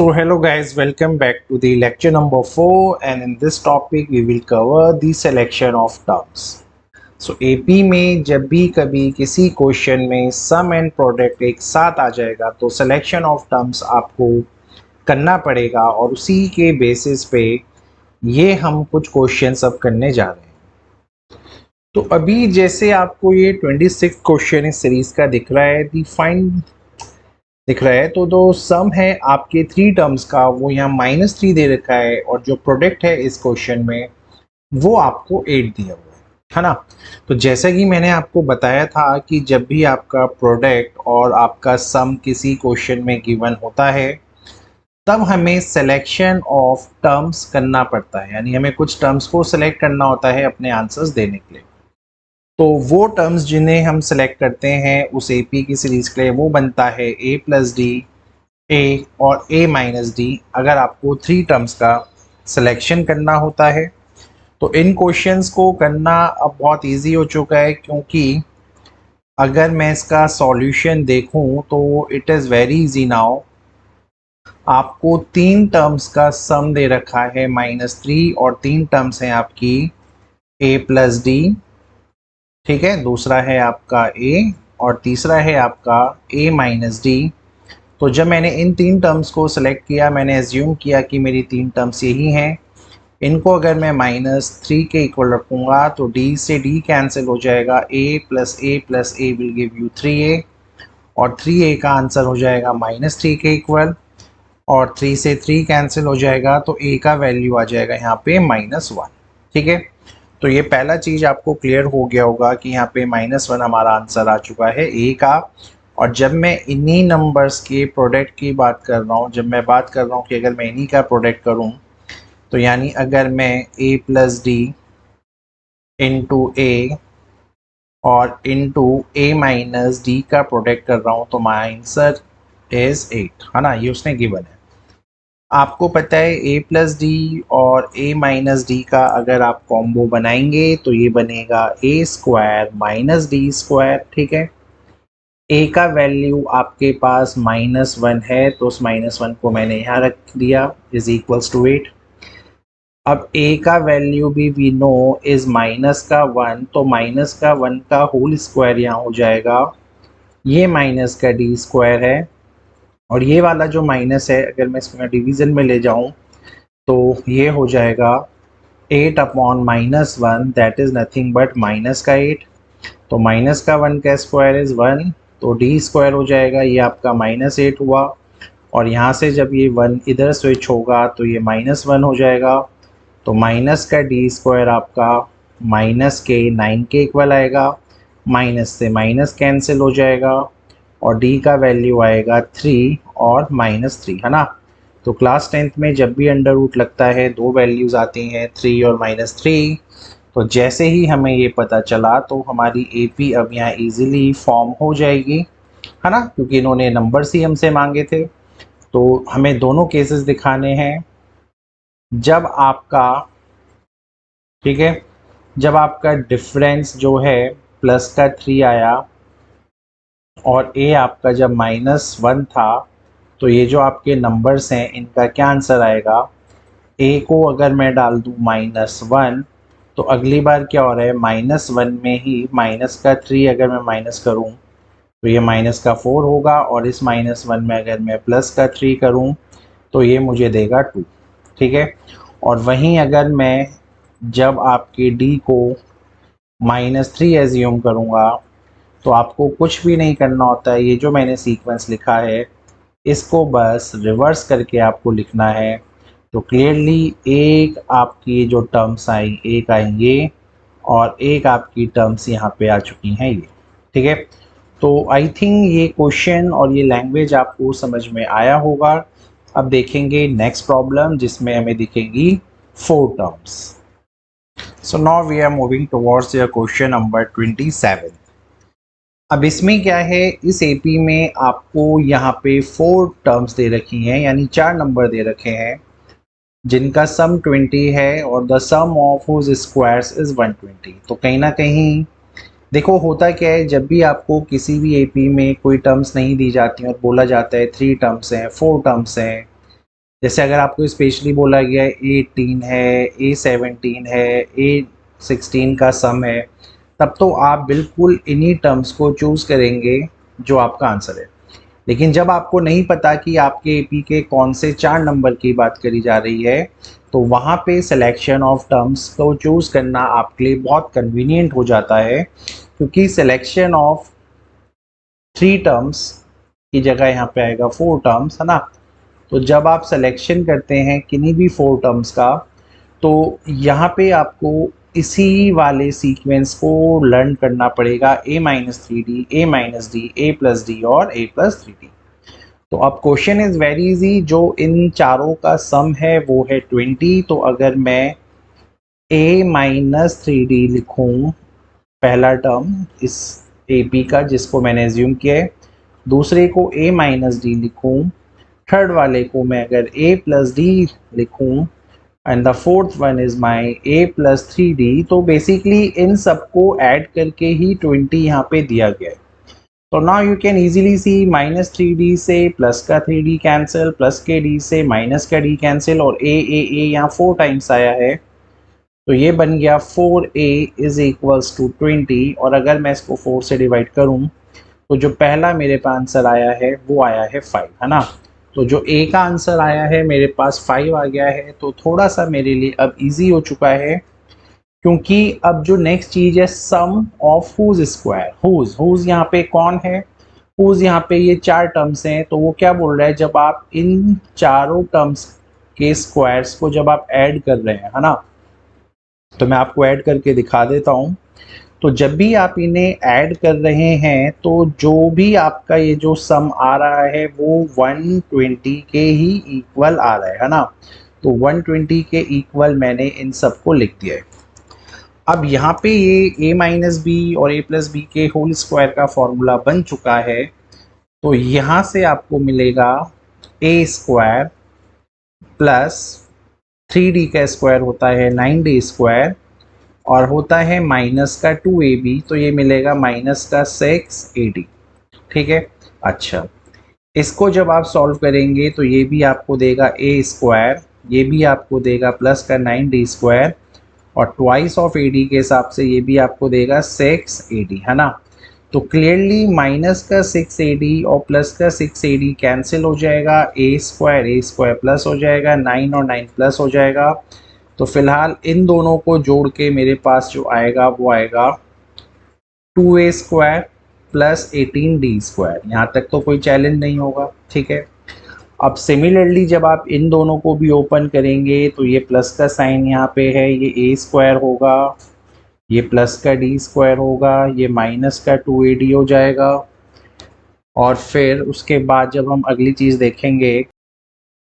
So hello guys, welcome back to the lecture number 4, and in this topic we will cover the selection of terms. So AP में जब भी कभी किसी question में सम and product एक साथ आ जाएगा तो सिलेक्शन ऑफ टर्म्स आपको करना पड़ेगा और उसी के बेसिस पे ये हम कुछ क्वेश्चंस अब करने जा रहे हैं। तो अभी जैसे आपको ये 26 क्वेश्चन इस सीरीज का दिख रहा है, दिख रहा है तो जो सम है आपके 3 टर्म्स का वो यहाँ -3 दे रखा है और जो प्रोडक्ट है इस क्वेश्चन में वो आपको 8 दिया हुआ है ना। तो जैसा कि मैंने आपको बताया था कि जब भी आपका प्रोडक्ट और आपका सम किसी क्वेश्चन में गिवन होता है तब हमें सिलेक्शन ऑफ टर्म्स करना पड़ता है, यानी हमें कुछ टर्म्स को सिलेक्ट करना होता है अपने आंसर्स देने के लिए। तो वो टर्म्स जिन्हें हम सिलेक्ट करते हैं उस एपी की सीरीज के लिए वो बनता है a प्लस डी, ए और a माइनस डी, अगर आपको 3 टर्म्स का सिलेक्शन करना होता है। तो इन क्वेश्चंस को करना अब बहुत इजी हो चुका है, क्योंकि अगर मैं इसका सॉल्यूशन देखूं तो it is very easy now. आपको 3 टर्म्स का सम दे रखा है -3 और 3 टर्म्स हैं आपकी a प्लस डी, ठीक है, दूसरा है आपका a और तीसरा है आपका a माइनस डी। तो जब मैंने इन 3 टर्म्स को सिलेक्ट किया मैंने एज्यूम किया कि मेरी 3 टर्म्स यही हैं। इनको अगर मैं -3 के इक्वल रखूँगा तो d से d कैंसिल हो जाएगा, a plus a will give you 3a और 3a का आंसर हो जाएगा -3 के इक्वल, और 3 से 3 कैंसिल हो जाएगा तो a का वैल्यू आ जाएगा यहाँ पे -1। ठीक है, तो ये पहला चीज़ आपको क्लियर हो गया होगा कि यहाँ पे -1 हमारा आंसर आ चुका है a का। और जब मैं इन्हीं नंबर्स के प्रोडक्ट की बात कर रहा हूँ, जब मैं बात कर रहा हूँ कि अगर मैं इन्हीं का प्रोडक्ट करूँ तो यानी अगर मैं a प्लस डी इंटू ए और इंटू a माइनस डी का प्रोडक्ट कर रहा हूँ तो माई आंसर इज 8, है ना, ये उसने गिवन है। आपको पता है a प्लस डी और a माइनस डी का अगर आप कॉम्बो बनाएंगे तो ये बनेगा a square minus D square. ठीक है, a का वैल्यू आपके पास -1 है तो उस -1 को मैंने यहाँ रख दिया, इज इक्वल्स टू 8। अब a का वैल्यू भी वी नो इज -1, तो -1 का होल स्क्वायर यहाँ हो जाएगा, ये माइनस का डी स्क्वायर है, और ये वाला जो माइनस है अगर मैं इसमें डिवीज़न में ले जाऊँ तो ये हो जाएगा 8 upon -1, that is nothing but minus का 8। तो माइनस का 1 का स्क्वायर इज़ 1, तो डी स्क्वायर हो जाएगा, ये आपका -8 हुआ, और यहाँ से जब ये 1 इधर स्विच होगा तो ये -1 हो जाएगा। तो माइनस का डी स्क्वायर आपका -9 के इक्वल आएगा, माइनस से माइनस कैंसिल हो जाएगा और डी का वैल्यू आएगा 3 और -3, है ना। तो क्लास 10th में जब भी अंडर रूट लगता है दो वैल्यूज़ आती हैं 3 और -3। तो जैसे ही हमें ये पता चला तो हमारी AP अब यहाँ इजीली फॉर्म हो जाएगी, है ना, क्योंकि इन्होंने नंबर्स ही हमसे मांगे थे। तो हमें दोनों केसेस दिखाने हैं। जब आपका, ठीक है, जब आपका डिफरेंस जो है प्लस का 3 आया और a आपका जब -1 था तो ये जो आपके नंबर्स हैं इनका क्या आंसर आएगा। a को अगर मैं डाल दूँ -1 तो अगली बार क्या हो रहा है, -1 में ही माइनस का 3 अगर मैं माइनस करूँ तो ये -4 होगा, और इस -1 में अगर मैं प्लस का 3 करूँ तो ये मुझे देगा 2। ठीक है, और वहीं अगर मैं जब आपके d को -3 एज्यूम करूँगा तो आपको कुछ भी नहीं करना होता है, ये जो मैंने सीक्वेंस लिखा है इसको बस रिवर्स करके आपको लिखना है। तो क्लियरली एक आपकी जो टर्म्स आई, एक आई ये, और एक आपकी टर्म्स यहाँ पे आ चुकी हैं ये। ठीक है, तो आई थिंक ये क्वेश्चन और ये लैंग्वेज आपको समझ में आया होगा। अब देखेंगे नेक्स्ट प्रॉब्लम जिसमें हमें दिखेंगी 4 terms. So now we are moving towards your question number 27। अब इसमें क्या है, इस एपी में आपको यहाँ पे 4 टर्म्स दे रखी हैं, यानी 4 नंबर दे रखे हैं जिनका सम 20 है और the sum of whose squares is 120। तो कहीं ना कहीं देखो होता क्या है, जब भी आपको किसी भी एपी में कोई टर्म्स नहीं दी जाती और बोला जाता है 3 टर्म्स हैं 4 टर्म्स हैं, जैसे अगर आपको स्पेशली बोला गया है A18 है, A17 है, A16 का सम है, तब तो आप बिल्कुल इन्हीं टर्म्स को चूज़ करेंगे जो आपका आंसर है। लेकिन जब आपको नहीं पता कि आपके एपी के कौन से 4 नंबर की बात करी जा रही है, तो वहाँ पे सिलेक्शन ऑफ टर्म्स को चूज़ करना आपके लिए बहुत कन्वीनियंट हो जाता है, क्योंकि सिलेक्शन ऑफ 3 टर्म्स की जगह यहाँ पे आएगा 4 टर्म्स, है ना। तो जब आप सिलेक्शन करते हैं किन्हीं भी 4 टर्म्स का, तो यहाँ पे आपको इसी वाले सीक्वेंस को लर्न करना पड़ेगा, a-3d, a-d, a+d और a+3d। तो अब क्वेश्चन इज वेरी इजी, जो इन चारों का सम है वो है 20। तो अगर मैं a-3d लिखूं पहला टर्म इस AP का जिसको मैंने एज्यूम किया है, दूसरे को a-d लिखूं, थर्ड वाले को मैं अगर a+d लिखूं and the fourth one is my a+3d, तो बेसिकली इन सबको ऐड करके ही 20 यहाँ पे दिया गया है। तो now you can easily C -3d से प्लस का 3d कैंसिल, प्लस के d से माइनस का d कैंसिल, और a यहाँ 4 टाइम्स आया है, तो ये बन गया 4a इज इक्वल्स टू 20। और अगर मैं इसको 4 से डिवाइड करूँ, तो जो पहला मेरे पास आंसर आया है वो आया है 5, है ना। तो जो ए का आंसर आया है मेरे पास 5 आ गया है, तो थोड़ा सा मेरे लिए अब इजी हो चुका है, क्योंकि अब जो नेक्स्ट चीज है सम ऑफ हुज स्क्वायर, हुज यहाँ पे कौन है, हुज यहाँ पे ये 4 टर्म्स हैं, तो वो क्या बोल रहा है, जब आप इन चारों टर्म्स के स्क्वायर्स को जब आप ऐड कर रहे हैं, है ना, तो मैं आपको ऐड करके दिखा देता हूँ। तो जब भी आप इन्हें ऐड कर रहे हैं, तो जो भी आपका ये जो सम आ रहा है वो 120 के ही इक्वल आ रहा है ना। तो 120 के इक्वल मैंने इन सबको लिख दिया है। अब यहाँ पे ये a-b और a+b के होल स्क्वायर का फॉर्मूला बन चुका है, तो यहाँ से आपको मिलेगा a² प्लस 3d का स्क्वायर होता है 9d² और होता है माइनस का 2ab, तो ये मिलेगा माइनस का 6ad। ठीक है। अच्छा, इसको जब आप सॉल्व करेंगे तो ये भी आपको देगा a², ये भी आपको देगा प्लस का 9d² और ट्वाइस ऑफ ad के हिसाब से ये भी आपको देगा 6ad, है ना। तो क्लियरली माइनस का 6ad और प्लस का 6ad कैंसिल हो जाएगा, a² प्लस हो जाएगा, 9 और 9 प्लस हो जाएगा। तो फिलहाल इन दोनों को जोड़ के मेरे पास जो आएगा वो आएगा 2a² प्लस 18d²। यहाँ तक तो कोई चैलेंज नहीं होगा, ठीक है। अब सिमिलरली जब आप इन दोनों को भी ओपन करेंगे तो ये प्लस का साइन यहाँ पे है, ये a² होगा, ये प्लस का d² होगा, ये माइनस का 2ad हो जाएगा। और फिर उसके बाद जब हम अगली चीज़ देखेंगे,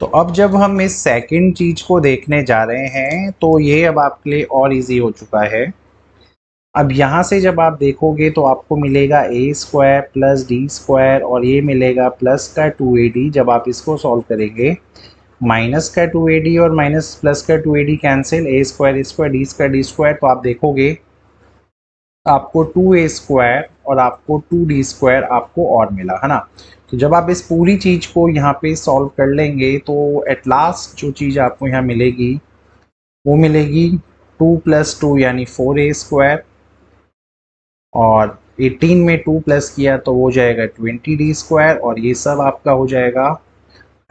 तो अब जब हम इस सेकंड चीज को देखने जा रहे हैं, तो ये अब आपके लिए और इजी हो चुका है। अब यहाँ से जब आप देखोगे तो आपको मिलेगा a² प्लस d² और ये मिलेगा प्लस का 2ad। जब आप इसको सॉल्व करेंगे, माइनस का 2ad और माइनस प्लस का 2ad कैंसिल, a² d², तो आप देखोगे आपको 2a² और आपको 2d² आपको और मिला, है ना। तो जब आप इस पूरी चीज़ को यहाँ पे सॉल्व कर लेंगे, तो एट लास्ट जो चीज़ आपको यहाँ मिलेगी वो मिलेगी 2 + 2 यानी 4a² और 18 में 2 प्लस किया तो वो जाएगा 20d² और ये सब आपका हो जाएगा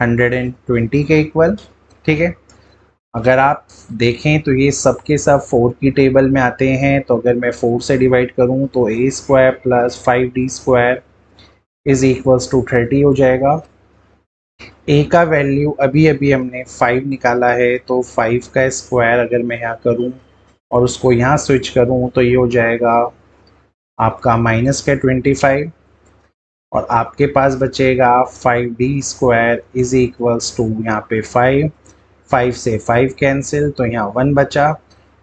120 के इक्वल, ठीक है। अगर आप देखें तो ये सब के सब 4 की टेबल में आते हैं, तो अगर मैं 4 से डिवाइड करूं तो a² plus 5d² is equals to 30 हो जाएगा। a का वैल्यू अभी अभी हमने 5 निकाला है, तो 5 का स्क्वायर अगर मैं यहाँ करूं और उसको यहाँ स्विच करूं तो ये हो जाएगा आपका माइनस का 25 और आपके पास बचेगा 5d² इज इक्वल्स टू यहाँ पे 5 से 5 कैंसिल, तो यहाँ 1 बचा।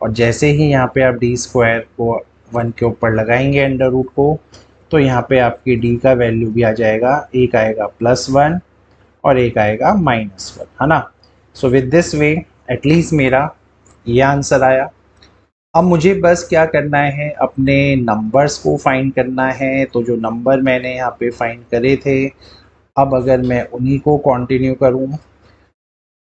और जैसे ही यहाँ पे आप d² को 1 के ऊपर लगाएंगे अंडर रूट को, तो यहाँ पे आपकी d का वैल्यू भी आ जाएगा, एक आएगा +1 और एक आएगा -1, है ना। सो विद दिस वे एटलीस्ट मेरा ये आंसर आया। अब मुझे बस क्या करना है, अपने नंबर्स को फाइंड करना है। तो जो नंबर मैंने यहाँ पे फाइंड करे थे, अब अगर मैं उन्हीं को कंटिन्यू करूँ,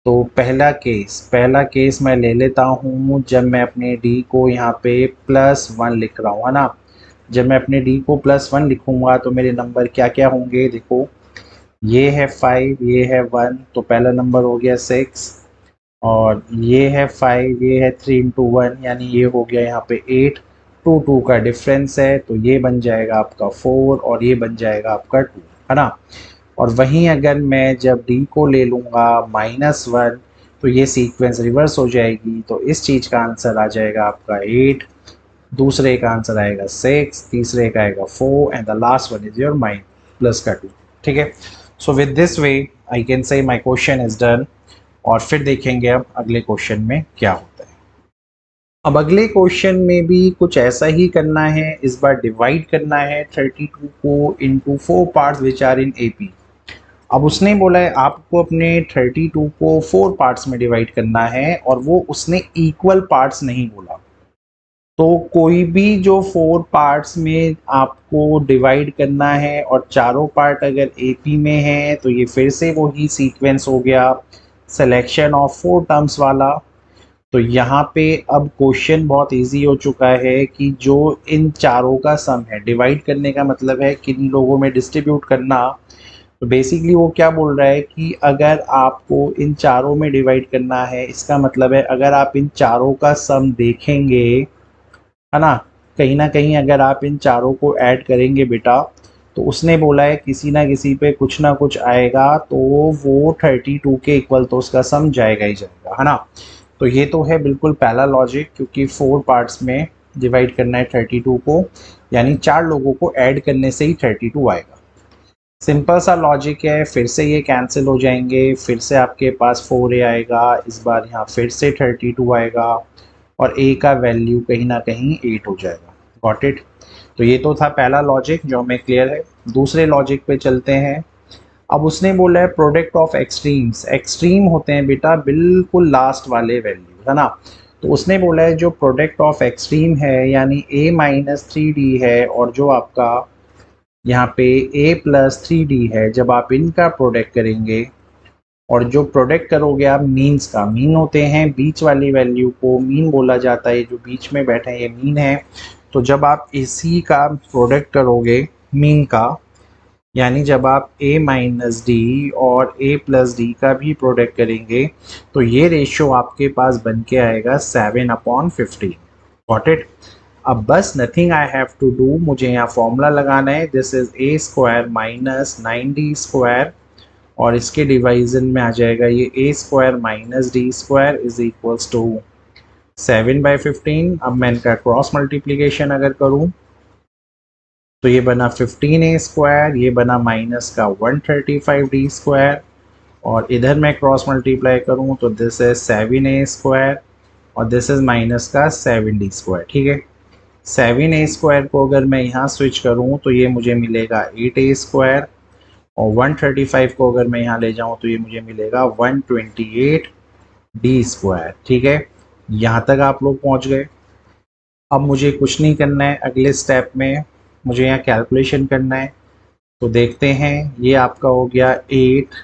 तो पहला केस मैं ले लेता हूँ जब मैं अपने डी को यहाँ पे +1 लिख रहा हूँ, है ना। जब मैं अपने डी को +1 लिखूंगा तो मेरे नंबर क्या क्या होंगे, देखो ये है 5, ये है 1, तो पहला नंबर हो गया 6, और ये है 5, ये है 3 इंटू 1, यानी ये हो गया यहाँ पे 8, 2 का डिफरेंस है तो ये बन जाएगा आपका 4 और ये बन जाएगा आपका 2, है ना। और वहीं अगर मैं जब डी को ले लूँगा -1 तो ये सीक्वेंस रिवर्स हो जाएगी, तो इस चीज़ का आंसर आ जाएगा आपका 8, दूसरे का आंसर आएगा 6, तीसरे का आएगा 4 and the last one is your minus plus का 2। ठीक है, so with this way I can say my question is done. और फिर देखेंगे अब अगले क्वेश्चन में क्या होता है। अब अगले क्वेश्चन में भी कुछ ऐसा ही करना है, इस बार डिवाइड करना है 32 को into 4 parts which are in AP. अब उसने बोला है आपको अपने 32 को 4 पार्ट्स में डिवाइड करना है, और वो उसने इक्वल पार्ट्स नहीं बोला। तो कोई भी जो 4 पार्ट्स में आपको डिवाइड करना है और चारों पार्ट अगर एपी में है तो ये फिर से वही सीक्वेंस हो गया सिलेक्शन ऑफ 4 टर्म्स वाला। तो यहाँ पे अब क्वेश्चन बहुत इजी हो चुका है कि जो इन चारों का सम है, डिवाइड करने का मतलब है किन लोगों में डिस्ट्रीब्यूट करना। तो बेसिकली वो क्या बोल रहा है कि अगर आपको इन चारों में डिवाइड करना है, इसका मतलब है अगर आप इन चारों का सम देखेंगे, है ना कहीं अगर आप इन चारों को ऐड करेंगे बेटा, तो उसने बोला है किसी ना किसी पे कुछ ना कुछ आएगा, तो वो 32 के इक्वल तो उसका सम जाएगा ही जाएगा, है ना। तो ये तो है बिल्कुल पहला लॉजिक, क्योंकि 4 पार्ट्स में डिवाइड करना है 32 को, यानी 4 लोगों को ऐड करने से ही 32 आएगा। सिंपल सा लॉजिक है, फिर से ये कैंसिल हो जाएंगे, फिर से आपके पास 4a आएगा, इस बार यहाँ फिर से 32 आएगा, और a का वैल्यू कहीं ना कहीं 8 हो जाएगा। Got it. तो ये तो था पहला लॉजिक जो हमें क्लियर है। दूसरे लॉजिक पे चलते हैं। अब उसने बोला है प्रोडक्ट ऑफ एक्सट्रीम्स, एक्सट्रीम होते हैं बेटा बिल्कुल लास्ट वाले वैल्यू, है ना। तो उसने बोला है जो प्रोडक्ट ऑफ एक्सट्रीम है, यानी a-3d है और जो आपका यहाँ पे a+3d है, जब आप इनका प्रोडक्ट करेंगे और जो प्रोडक्ट करोगे आप मीन्स का, मीन होते हैं बीच वाली वैल्यू को मीन बोला जाता है, जो बीच में बैठे हैं ये मीन है। तो जब आप इसी का प्रोडक्ट करोगे मीन का, यानी जब आप a-d और a+d का भी प्रोडक्ट करेंगे, तो ये रेशियो आपके पास बन के आएगा 7/15। Got it. अब बस nothing I have to do, मुझे यहाँ फॉर्मूला लगाना है, दिस इज a² - 9d², और इसके डिवाइजन में आ जाएगा ये a² - d² is equals to 7/15। अब मैं इनका क्रॉस मल्टीप्लीकेशन अगर करूँ तो ये बना 15a², ये बना माइनस का 135d², और इधर मैं क्रॉस मल्टीप्लाई करूँ तो दिस इज 7a² और दिस इज माइनस का 7d²। ठीक है, 7a² को अगर मैं यहाँ स्विच करूँ तो ये मुझे मिलेगा 8a², और 135 को अगर मैं यहाँ ले जाऊँ तो ये मुझे मिलेगा 128d²। ठीक है, यहाँ तक आप लोग पहुँच गए। अब मुझे कुछ नहीं करना है, अगले स्टेप में मुझे यहाँ कैलकुलेशन करना है। तो देखते हैं, ये आपका हो गया 8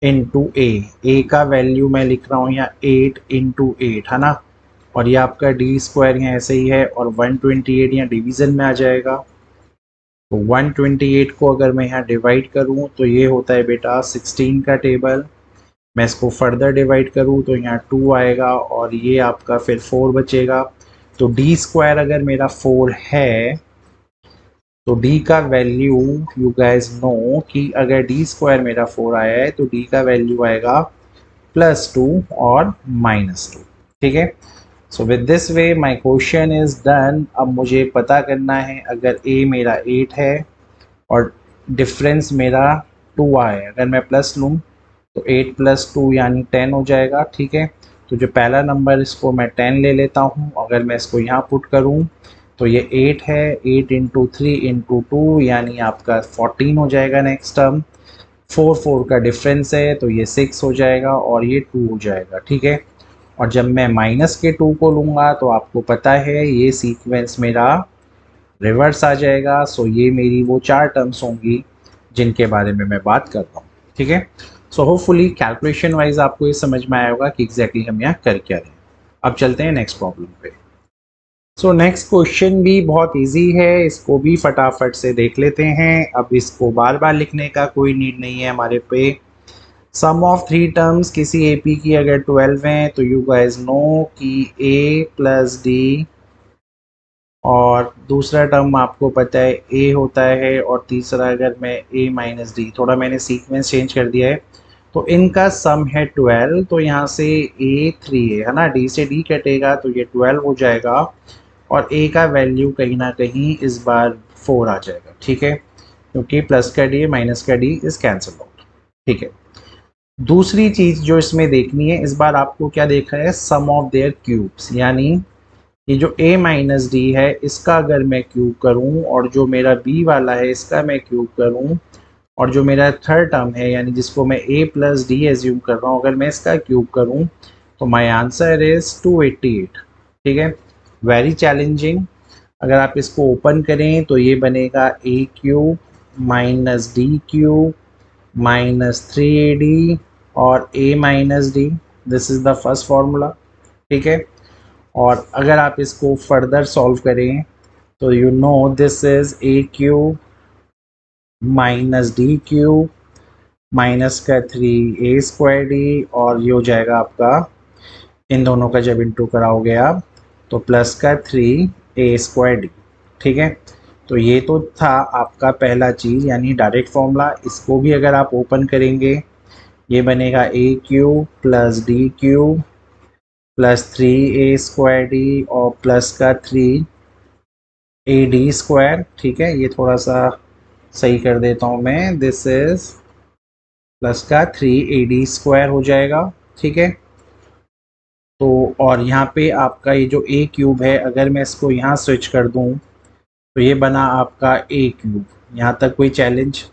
इंटू ए का वैल्यू मैं लिख रहा हूँ यहाँ 8 इंटू 8, है ना, और ये आपका d² यहाँ ऐसे ही है, और 128 यहाँ डिवीज़न में आ जाएगा। तो 128 को अगर मैं यहाँ डिवाइड करूँ तो ये होता है बेटा 16 का टेबल। मैं इसको फर्दर डिवाइड करूँ तो यहाँ 2 आएगा, और ये आपका फिर 4 बचेगा। तो d² अगर मेरा 4 है तो d का वैल्यू, यू गाइज नो कि अगर d² मेरा 4 आया है तो d का वैल्यू आएगा +2 और -2। ठीक है, so with this way my question is done. अब मुझे पता करना है, अगर a मेरा 8 है और डिफरेंस मेरा 2 आया, अगर मैं प्लस लूँ तो 8 + 2 यानी 10 हो जाएगा। ठीक है, तो जो पहला नंबर इसको मैं 10 ले लेता हूँ, अगर मैं इसको यहाँ पुट करूँ तो ये 8 है, 8 इंटू 3 इंटू 2 यानी आपका 14 हो जाएगा नेक्स्ट टर्म। 4 का डिफरेंस है तो ये 6 हो जाएगा और ये 2 हो जाएगा। ठीक है, और जब मैं माइनस के 2 को लूँगा तो आपको पता है ये सीक्वेंस मेरा रिवर्स आ जाएगा। सो ये मेरी वो 4 टर्म्स होंगी जिनके बारे में मैं बात कर रहा हूँ। ठीक है, सो होपफुली कैलकुलेशन वाइज आपको ये समझ में आया होगा कि एग्जैक्टली हम यहाँ कर क्या रहे हैं। अब चलते हैं नेक्स्ट प्रॉब्लम पे। सो नेक्स्ट क्वेश्चन भी बहुत इजी है, इसको भी फटाफट से देख लेते हैं। अब इसको बार बार लिखने का कोई नीड नहीं है हमारे पे। सम ऑफ थ्री टर्म्स किसी एपी की अगर 12 हैं तो यू गाइस नो कि ए प्लस डी, और दूसरा टर्म आपको पता है ए होता है, और तीसरा अगर मैं ए माइनस डी, थोड़ा मैंने सीक्वेंस चेंज कर दिया है, तो इनका सम है 12। तो यहाँ से ए 3 है ना, डी से डी कटेगा तो ये 12 हो जाएगा, और ए का वैल्यू कहीं ना कहीं इस बार 4 आ जाएगा, ठीक है, क्योंकि प्लस का डी माइनस का डी इज कैंसल आउट, ठीक है। दूसरी चीज़ जो इसमें देखनी है, इस बार आपको क्या देखा है, सम ऑफ देयर क्यूब्स, यानी ये जो a माइनस डी है इसका अगर मैं क्यूब करूं, और जो मेरा b वाला है इसका मैं क्यूब करूं, और जो मेरा थर्ड टर्म है यानी जिसको मैं a प्लस डी एज्यूम कर रहा हूं, अगर मैं इसका क्यूब करूं तो माय आंसर इज 288, ठीक है। Very challenging. अगर आप इसको ओपन करें तो ये बनेगा a cube minus D cube minus 3ad और a minus D, this is the first formula, ठीक है। और अगर आप इसको फर्दर सॉल्व करें तो you know this is a cube minus D cube minus का 3a² और ये हो जाएगा आपका, इन दोनों का जब इंटू कराओगे आप तो प्लस का 3a², ठीक है। तो ये तो था आपका पहला चीज़ यानी डायरेक्ट फॉर्मूला। इसको भी अगर आप ओपन करेंगे ये बनेगा a cube plus D cube plus 3a² और प्लस का 3ad², ठीक है। ये थोड़ा सा सही कर देता हूँ मैं, दिस इज प्लस का 3ad² हो जाएगा, ठीक है। तो और यहाँ पे आपका ये जो a क्यूब है अगर मैं इसको यहाँ स्विच कर दूँ तो ये बना आपका a क्यूब, यहाँ तक कोई चैलेंज।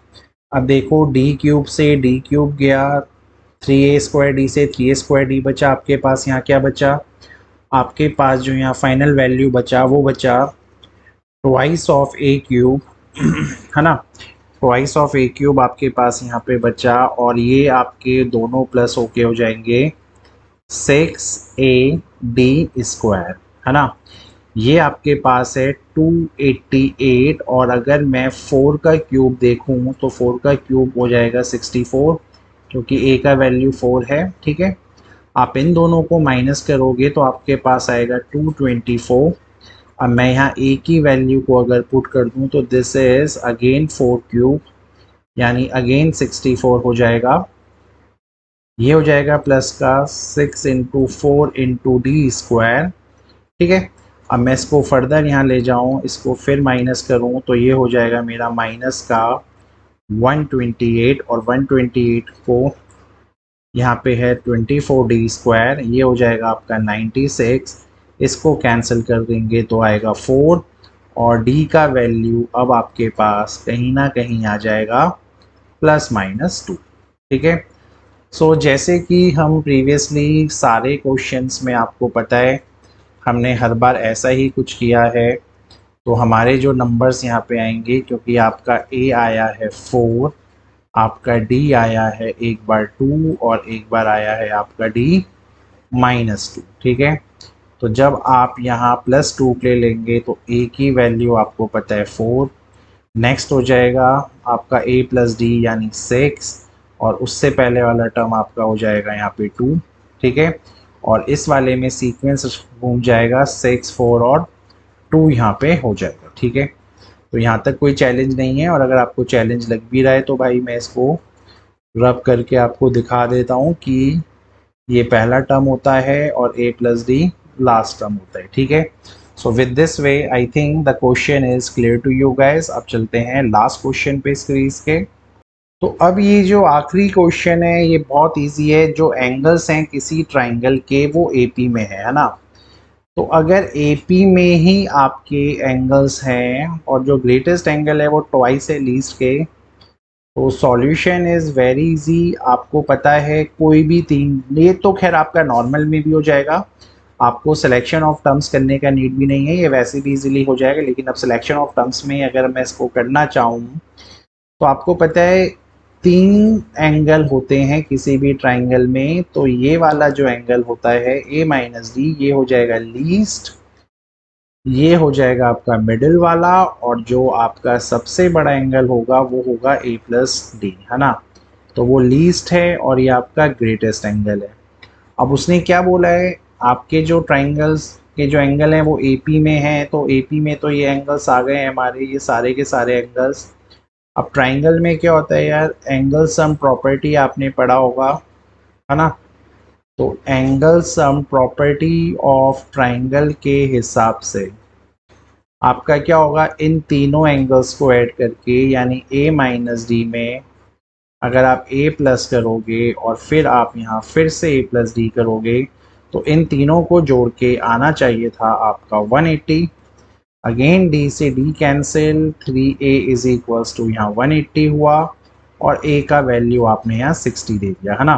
अब देखो d क्यूब से d क्यूब गया, 3a² से 3a² बचा, आपके पास यहाँ क्या बचा, आपके पास जो यहाँ फाइनल वैल्यू बचा वो बचा ट्वाइस ऑफ ए क्यूब है ना, ट्वाइस ऑफ ए क्यूब आपके पास यहाँ पे बचा, और ये आपके दोनों प्लस होके हो जाएंगे 6ad², है ना। ये आपके पास है 288, और अगर मैं 4 का क्यूब देखूं तो 4 का क्यूब हो जाएगा 64, क्योंकि a का वैल्यू 4 है, ठीक है। आप इन दोनों को माइनस करोगे तो आपके पास आएगा 224। अब मैं यहाँ a की वैल्यू को अगर पुट कर दूँ तो दिस इज अगेन 4 क्यूब यानी अगेन 64 हो जाएगा। ये हो जाएगा प्लस का 6 इंटू 4 इंटू d², ठीक है। अब मैं इसको फर्दर यहाँ ले जाऊँ, इसको फिर माइनस करूँ तो ये हो जाएगा मेरा माइनस का 128, और 128 को यहाँ पे है 24d², ये हो जाएगा आपका 96, इसको कैंसिल कर देंगे तो आएगा 4, और d का वैल्यू अब आपके पास कहीं ना कहीं आ जाएगा ±2, ठीक है। सो जैसे कि हम प्रीवियसली सारे क्वेश्चंस में आपको पता है हमने हर बार ऐसा ही कुछ किया है, तो हमारे जो नंबर्स यहाँ पे आएंगे, क्योंकि आपका a आया है 4, आपका d आया है एक बार 2, और एक बार आया है आपका d -2, ठीक है। तो जब आप यहाँ +2 ले लेंगे तो a की वैल्यू आपको पता है 4, नेक्स्ट हो जाएगा आपका a प्लस डी यानी 6, और उससे पहले वाला टर्म आपका हो जाएगा यहाँ पे 2, ठीक है। और इस वाले में सीक्वेंस घूम जाएगा 6, 4 और 2 यहाँ पे हो जाएगा, ठीक है। तो यहाँ तक कोई चैलेंज नहीं है, और अगर आपको चैलेंज लग भी रहा है तो भाई मैं इसको रब करके आपको दिखा देता हूँ कि ये पहला टर्म होता है और a plus D last term होता है, ठीक है। So with this way I think the question is clear to you guys. अब चलते हैं लास्ट क्वेश्चन पे सीरीज के। तो अब ये जो आखिरी क्वेश्चन है ये बहुत इजी है। जो एंगल्स हैं किसी ट्राइंगल के वो AP में है ना। तो अगर AP में ही आपके एंगल्स हैं और जो ग्रेटेस्ट एंगल है वो ट्वाइस है लीस्ट के, तो सॉल्यूशन इज़ वेरी इजी। आपको पता है कोई भी तीन, ये तो खैर आपका नॉर्मल में भी हो जाएगा, आपको सिलेक्शन ऑफ टर्म्स करने का नीड भी नहीं है, ये वैसे भी इजीली हो जाएगा। लेकिन अब सिलेक्शन ऑफ टर्म्स में अगर मैं इसको करना चाहूँ तो आपको पता है तीन एंगल होते हैं किसी भी ट्राइंगल में, तो ये वाला जो एंगल होता है a माइनस डी, ये हो जाएगा लीस्ट, ये हो जाएगा आपका मिडिल वाला, और जो आपका सबसे बड़ा एंगल होगा वो होगा a प्लस डी, है ना। तो वो लीस्ट है और ये आपका ग्रेटेस्ट एंगल है। अब उसने क्या बोला है, आपके जो ट्राइंगल्स के जो एंगल हैं वो AP में हैं, तो AP में तो ये एंगल्स आ गए हैं हमारे, ये सारे के सारे एंगल्स। अब ट्राइंगल में क्या होता है यार, एंगल सम प्रॉपर्टी आपने पढ़ा होगा, है ना। तो angle sum property of triangle के हिसाब से आपका क्या होगा, इन तीनों एंगल्स को ऐड करके, यानी a माइनस डी में अगर आप a प्लस करोगे और फिर आप यहाँ फिर से a प्लस डी करोगे, तो इन तीनों को जोड़ के आना चाहिए था आपका 180। अगेन d से d cancel, 3a is equals to यहाँ 180 हुआ, और a का वैल्यू आपने यहाँ 60 दे दिया, है ना।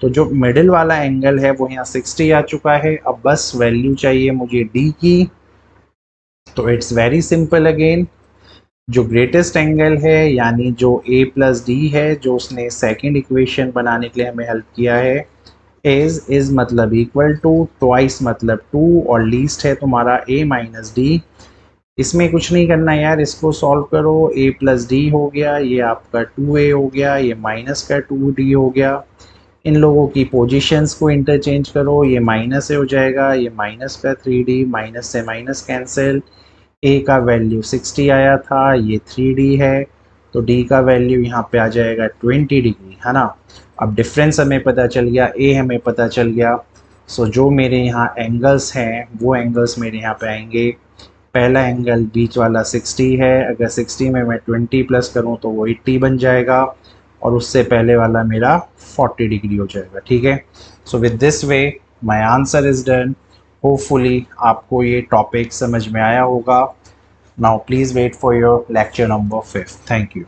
तो जो मिडिल वाला एंगल है वो यहाँ 60 आ चुका है। अब बस वैल्यू चाहिए मुझे d की, तो इट्स वेरी सिंपल अगेन, जो ग्रेटेस्ट एंगल है यानी जो a प्लस डी है, जो उसने सेकंड इक्वेशन बनाने के लिए हमें हेल्प किया है, इज मतलब इक्वल टू, ट्वाइस मतलब 2, और लीस्ट है तुम्हारा a माइनस डी। इसमें कुछ नहीं करना यार, इसको सॉल्व करो, a प्लस डी हो गया, ये आपका 2a हो गया, ये माइनस का 2d हो गया। इन लोगों की पोजीशंस को इंटरचेंज करो, ये माइनस से हो जाएगा, ये माइनस का 3d, माइनस से माइनस कैंसिल, a का वैल्यू 60 आया था, ये 3d है, तो d का वैल्यू यहाँ पे आ जाएगा 20 डिग्री, है ना। अब डिफरेंस हमें पता चल गया, a हमें पता चल गया। सो जो मेरे यहाँ एंगल्स हैं वो एंगल्स मेरे यहाँ पे आएंगे, पहला एंगल बीच वाला 60 है, अगर 60 में मैं 20 प्लस करूँ तो वो 80 बन जाएगा, और उससे पहले वाला मेरा 40 डिग्री हो जाएगा, ठीक है। So with this way my answer is done. Hopefully आपको ये टॉपिक समझ में आया होगा। Now please wait for your lecture number 5। Thank you.